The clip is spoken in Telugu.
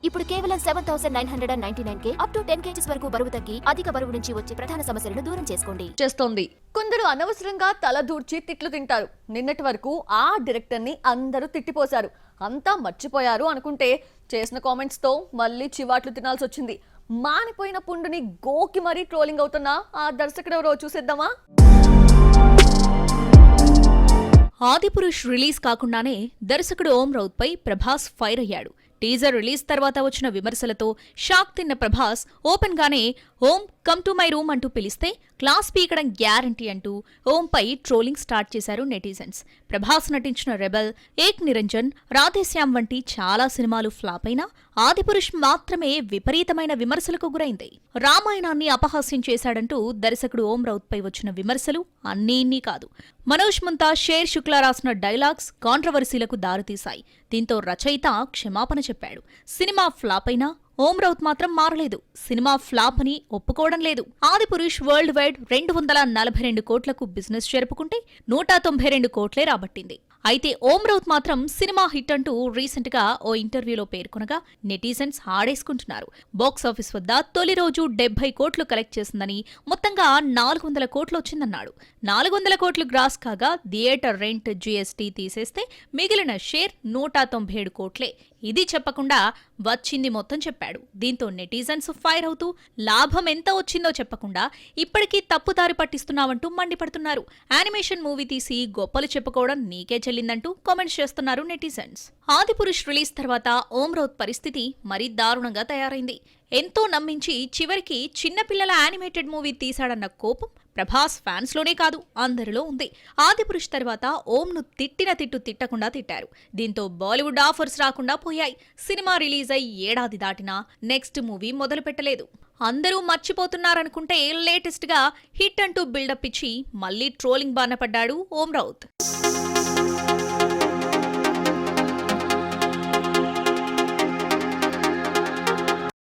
ఇప్పుడు కేవలం 7,999 అప్ టు 10 kgs వరకు బరువు తగ్గి అధిక బరువు నుంచి వచ్చే ప్రధాన సమస్యలను దూరం చేసుకోండి. చేస్తోంది. కొందరు అనవసరంగా తల దూర్చి తిట్లు తింటారు. నిన్నటి వరకు ఆ డైరెక్టర్ ని అందరూ తిట్టిపోశారు, అంతా మర్చిపోయారు అనుకుంటే చేసిన కామెంట్స్ తో మళ్ళీ చివాట్లు తినాల్సి వచ్చింది. మానిపోయిన పుండుని గోకి మరీ ట్రోలింగ్ అవుతున్నా ఆ దర్శకుడు ఎవరో చూసేద్దామా? ఆదిపురుష్ రిలీజ్ కాకుండానే దర్శకుడు ఓం రౌత్ పై ప్రభాస్ ఫైర్ అయ్యాడు. టీజర్ రిలీజ్ తర్వాత వచ్చిన విమర్శలతో షాక్ తిన్న ప్రభాస్ ఓపెన్ గానే ఓం కమ్ టు మై రూమ్ అంటూ పిలిస్తే క్లాస్ పీకడం గ్యారంటీ అంటూ ఓం పై ట్రోలింగ్ స్టార్ట్ చేశారు నెటిజన్స్. ప్రభాస్ నటించిన రెబెల్, ఏక్ నిరంజన్, రాధేశ్యామ్ వంటి చాలా సినిమాలు ఫ్లాప్ అయినా ఆదిపురుష్ మాత్రమే విపరీతమైన విమర్శలకు గురైంది. రామాయణాన్ని అపహాస్యం చేశాడంటూ దర్శకుడు ఓం రౌత్ పై వచ్చిన విమర్శలు అన్నీ ఇన్ని కాదు. మనోజ్ ముంతా, షేర్ శుక్లా రాసిన డైలాగ్స్ కాంట్రవర్సీలకు దారితీశాయి. దీంతో రచయిత క్షమాపణ చెప్పాడు. సినిమా ఫ్లాప్ అయినా ఓం రౌత్ మాత్రం మారలేదు. సినిమా ఫ్లాప్ అని ఒప్పుకోవడం లేదు. ఆదిపురుష్ వరల్డ్ వైడ్ 242 కోట్లకు బిజినెస్ జరుపుకుంటే 192 కోట్లే రాబట్టింది. అయితే ఓం రౌత్ మాత్రం సినిమా హిట్ అంటూ రీసెంట్ గా ఓ ఇంటర్వ్యూలో పేర్కొనగా నెటిజన్స్ ఆడేసుకుంటున్నారు. బాక్సాఫీస్ వద్ద తొలి రోజు 70 కోట్లు కలెక్ట్ చేసిందని, మొత్తంగా 400 కోట్లు వచ్చిందన్నాడు. 400 కోట్లు గ్రాస్ కాగా థియేటర్ రెంట్, జీఎస్టీ తీసేస్తే మిగిలిన షేర్ 197 కోట్లే. ఇది చెప్పకుండా వచ్చింది మొత్తం చెప్పాడు. దీంతో నెటిజన్స్ ఫైర్ అవుతూ లాభం ఎంత వచ్చిందో చెప్పకుండా ఇప్పటికీ తప్పుదారి పట్టిస్తున్నావంటూ మండిపడుతున్నారు. యానిమేషన్ మూవీ తీసి గొప్పలు చెప్పుకోవడం నీకే చెల్లిందంటూ కామెంట్స్ చేస్తున్నారు నెటిజన్స్. ఆదిపురుష్ రిలీజ్ తర్వాత ఓం రౌత్ పరిస్థితి మరీ దారుణంగా తయారైంది. ఎంతో నమ్మించి చివరికి చిన్నపిల్లల యానిమేటెడ్ మూవీ తీశాడన్న కోపం ప్రభాస్ ఫ్యాన్స్ లోనే కాదు అందరిలో ఉంది. ఆదిపురుష్ తర్వాత ఓంను తిట్టిన తిట్టకుండా తిట్టారు. దీంతో బాలీవుడ్ ఆఫర్స్ రాకుండా పోయాయి. సినిమా రిలీజ్ అయి ఏడాది దాటినా నెక్స్ట్ మూవీ మొదలు పెట్టలేదు. అందరూ మర్చిపోతున్నారనుకుంటే లేటెస్ట్ గా హిట్ అంటూ బిల్డప్ ఇచ్చి మళ్లీ ట్రోలింగ్ బారిన పడ్డాడు ఓం రౌత్.